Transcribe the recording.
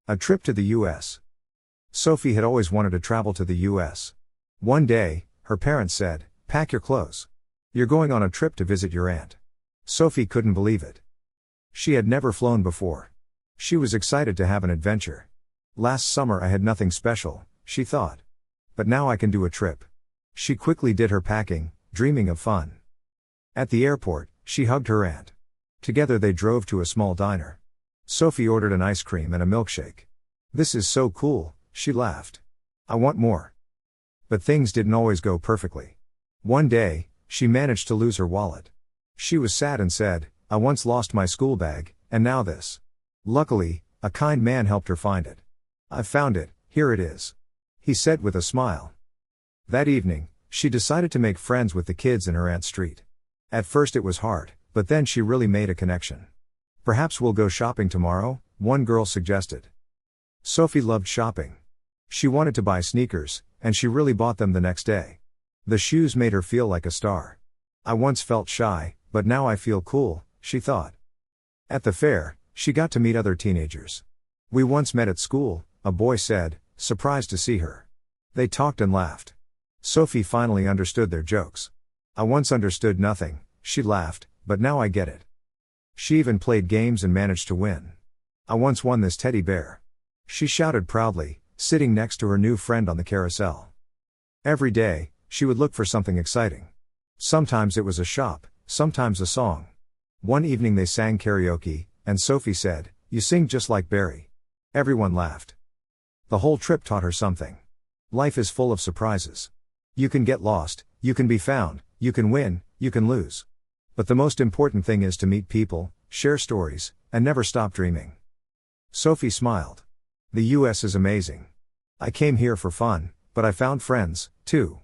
A trip to the U.S. Sophie had always wanted to travel to the U.S. One day, her parents said, "Pack your clothes. You're going on a trip to visit your aunt." Sophie couldn't believe it. She had never flown before. She was excited to have an adventure. Last summer I had nothing special, she thought. But now I can do a trip. She quickly did her packing, dreaming of fun. At the airport, she hugged her aunt. Together they drove to a small diner. Sophie ordered an ice cream and a milkshake. "This is so cool," she laughed. "I want more." But things didn't always go perfectly. One day, she managed to lose her wallet. She was sad and said, "I once lost my school bag, and now this." Luckily, a kind man helped her find it. "I've found it, here it is," he said with a smile. That evening, she decided to make friends with the kids in her aunt's street. At first it was hard, but then she really made a connection. "Perhaps we'll go shopping tomorrow," one girl suggested. Sophie loved shopping. She wanted to buy sneakers, and she really bought them the next day. The shoes made her feel like a star. "I once felt shy, but now I feel cool," she thought. At the fair, she got to meet other teenagers. "We once met at school," a boy said, surprised to see her. They talked and laughed. Sophie finally understood their jokes. "I once understood nothing," she laughed, "but now I get it." She even played games and managed to win. "I once won this teddy bear," she shouted proudly, sitting next to her new friend on the carousel. Every day, she would look for something exciting. Sometimes it was a shop, sometimes a song. One evening they sang karaoke, and Sophie said, "You sing just like Barry." Everyone laughed. The whole trip taught her something. Life is full of surprises. You can get lost, you can be found, you can win, you can lose. But the most important thing is to meet people, share stories, and never stop dreaming. Sophie smiled. "The US is amazing. I came here for fun, but I found friends, too."